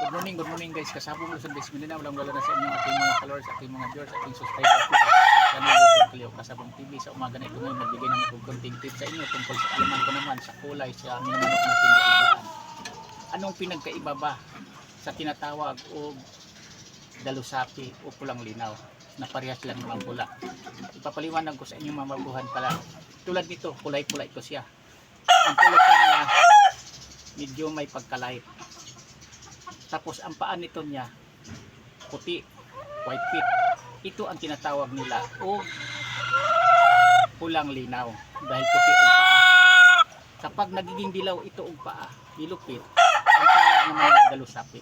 Good morning guys. Kasabong Luzon guys. Minina walang wala na sa inyo ating mga followers, ating mga viewers, ating subscribers dito sa channel YouTube Cleo Kasabong TV. Sa umaga na ito ngayon magbigay ng konting tips sa inyo tungkol sa alaman ko naman sa kulay sa aming manok na tindahan. Anong pinagkaiba ba sa tinatawag o dalusapi o pulang linaw na parehas lang naman pula? Ipapaliwanag ko sa inyo mga mabuhan pala. Tulad nito, kulay-kulay ko siya. Ang pulutan niya medyo may pagkalait. Tapos ang paan nito niya puti, white pit. Ito ang tinatawag nila o pulang linaw dahil puti ang paa. Kapag nagiging dilaw ito ang paa, dilupit, ang tawag naman nila dalusapi.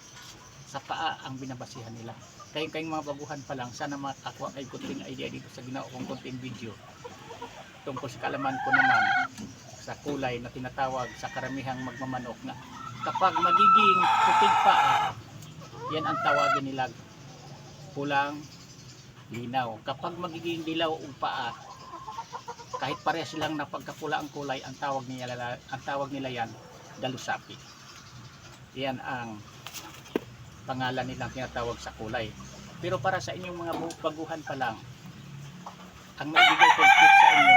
Sa paa ang binabasihan nila. Kayong mga baguhan pa lang, sana makakuha kayo kunting idea dito sa ginawa kong kunting video tungkol sa kaalaman ko naman sa kulay na tinatawag sa karamihang magmamanok na kapag magiging puting paa, yan ang tawagin nila pulang linaw. Kapag magiging dilaw ang paa, kahit parehas silang napagkapula ang kulay, ang tawag nila yan dalusapi. Yan ang pangalan nilang tinatawag sa kulay. Pero para sa inyong mga baguhan pa lang, ang maibigay kong tip sa inyo,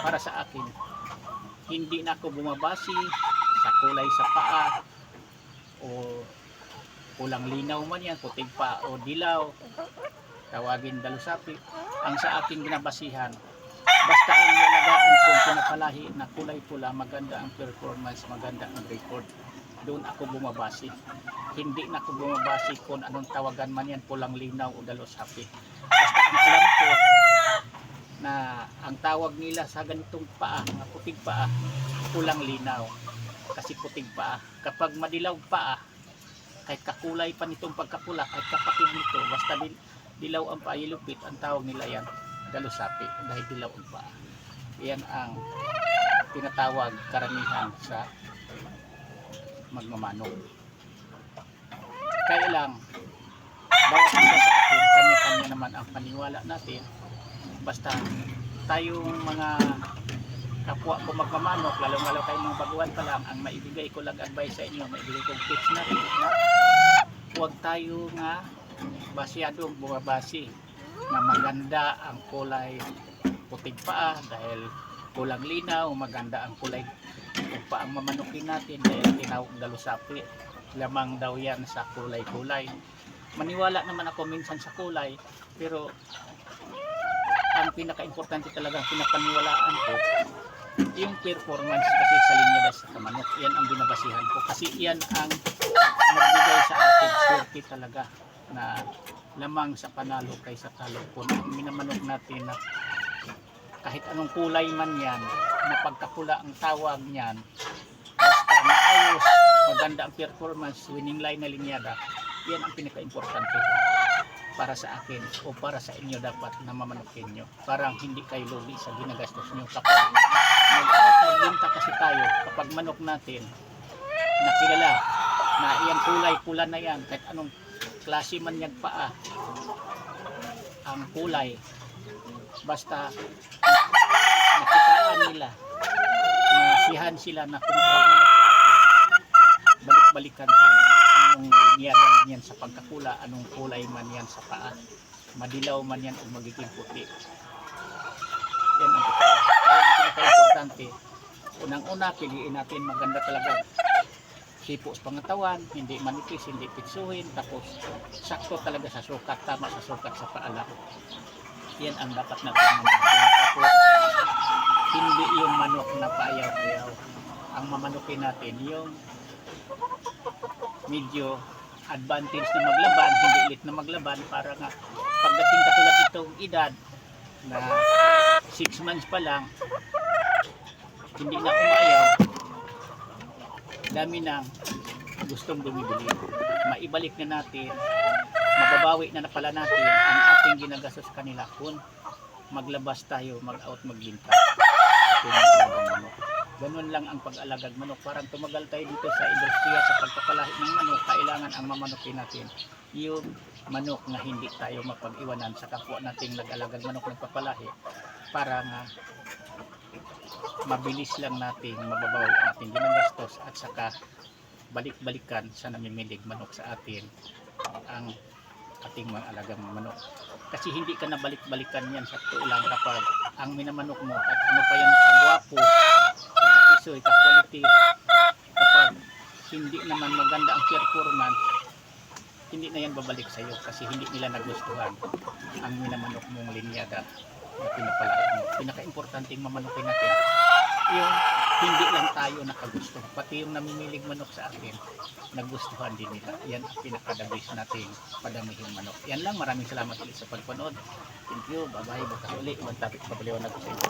para sa akin, hindi na ako bumabasi sa kulay sa paa o pulang linaw man yan, puting pa o dilaw, tawagin dalusapi. Ang sa aking binabasihan, basta ang nalagaan kong pinapalahi na kulay pula, maganda ang performance, maganda ang record, doon ako bumabasi. Hindi na ako bumabasi kung anong tawagan man yan, pulang linaw o dalusapi. Basta ang alam ko na ang tawag nila sa ganitong paa, mga puting paa, pulang linaw. Kasi puting paa. Kapag madilaw paa, kahit kakulay pa nitong pagkapula, kahit kapatid nito, basta dilaw ang paa, ilupit, ang tawag nila yan dalusapi dahil dilaw ang paa. Yan ang tinatawag karamihan sa magmamanok. Kaya lang, bawat isa sa atin, kanya-kanya naman ang paniwala natin. Basta tayong mga kapwa ko magmamanok, lalong-lalo kayong mga baguhan pa lang, ang maibigay ko lang advice sa inyo, maibigay kong tips na rin na huwag tayo nga basyadong bumabasi na maganda ang kulay puting paa dahil kulang linaw, maganda ang kulay kung pa ang mamanukin natin dahil tinawag dalusapi. Lamang daw yan sa kulay-kulay. Maniwala naman ako minsan sa kulay, pero ang pinaka-importante talaga, ang pinapaniwalaan ko, yung performance kasi sa linya sa manok. Yan ang binabasihan ko kasi yan ang magbigay sa atin swerte talaga na lamang sa panalo kaysa talo. Kung minamanok natin na kahit anong kulay man yan, na pagkapula ang tawag niyan, basta maayos, maganda ang performance, winning line na linyada, yan ang pinaka-importante para sa akin o para sa inyo dapat na mamanokin nyo. Parang hindi kayo lugi sa ginagastos nyo. Kapag magbinta kasi tayo, kapag manok natin nakilala na iyang kulay, pula na yan, kahit anong klase man yung paa, ang kulay, basta nakitaan nila, nasihan sila na kung manok sa atin, balik-balikan tayo. Anong niyada man yan sa pagkakula, anong kulay man yan sa paa, madilaw man yan o magiging puti. Yan ang pinaka-importante. Unang-una, piliin natin maganda talaga sipo sa pangatawan, hindi manipis, hindi pitsuhin, tapos sakto talaga sa sukat, tama sa sukat sa paalam. Yan ang dapat natin mamanukin. Tapos hindi yung manok na paayaw-ayaw. Ang mamanukin natin yung medyo advantage na maglaban, hindi ulit na maglaban, para nga pagdating katulad itong edad na 6 months pa lang, hindi na umayaw, dami nang gustong bumibili. Maibalik na natin, mababawi na pala natin ang ating ginagastos kanila kung maglabas tayo, mag-out, magbinta. Ganun lang ang pag-alagag manok. Parang tumagal tayo dito sa industriya sa pagpapalahi ng manok. Kailangan ang mamanukin natin yung manok na hindi tayo mapag-iwanan sa kapwa nating nag-alagag manok nagpapalahi, para nga mabilis lang natin mababawi ang ating ginagastos at saka balik-balikan sa namimilig manok sa atin ang ating mga alagang manok. Kasi hindi ka na balik-balikan yan sa totoo lang kapag ang minamanok mo at ano pa yan kagwapo, kapisoy, ka-quality, kapag hindi naman maganda ang performance, hindi na yan babalik sa iyo kasi hindi nila nagustuhan ang minamanok mong linyada na pinapalain mo. Pinaka-importanting mamanokin natin yung hindi lang tayo nakagusto, pati yung namimilig manok sa atin nagustuhan din nila. Yan ang pinakadabis nating padamihing manok. Yan lang, maraming salamat ulit sa pagpanood. Thank you, bye bye, bukas ulit ibang topic, pabaliwanag ko sa inyo.